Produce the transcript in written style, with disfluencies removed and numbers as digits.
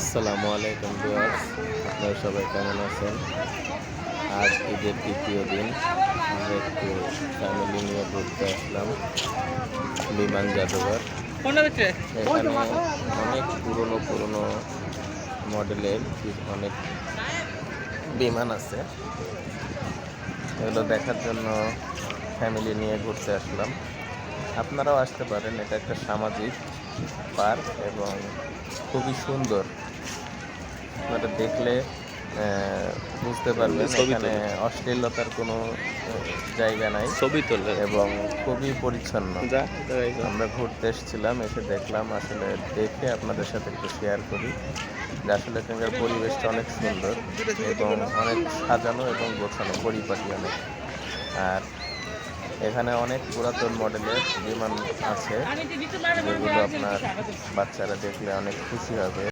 আসসালামু আলাইকুম ভিউয়ার্স, আপনারা সবাই কেমন আছেন? আজ ঈদের দ্বিতীয় দিন আমরা একটু ফ্যামিলি নিয়ে ঘুরতে আসলাম বিমান জাদুঘর। এখানে অনেক পুরনো পুরনো মডেলের অনেক বিমান আছে, এগুলো দেখার জন্য ফ্যামিলি নিয়ে ঘুরতে আসলাম। আপনারাও আসতে পারেন, এটা একটা সামাজিক পার্ক এবং খুবই সুন্দর। আপনারা দেখলে বুঝতে পারবেন এখানে অশ্লীলতার কোনো জায়গা নাই, ছবি তোলে এবং খুবই পরিচ্ছন্ন। আমরা ঘুরতে এসেছিলাম, এসে দেখলাম, আসলে দেখে আপনাদের সাথে একটু শেয়ার করি যে আসলে এখানকার পরিবেশটা অনেক সুন্দর এবং অনেক সাজানো এবং গোছানো, পরিপাটি অনেক। আর এখানে অনেক পুরাতন মডেলের বিমান আছে যেগুলো আপনার বাচ্চারা দেখলে অনেক খুশি হবে।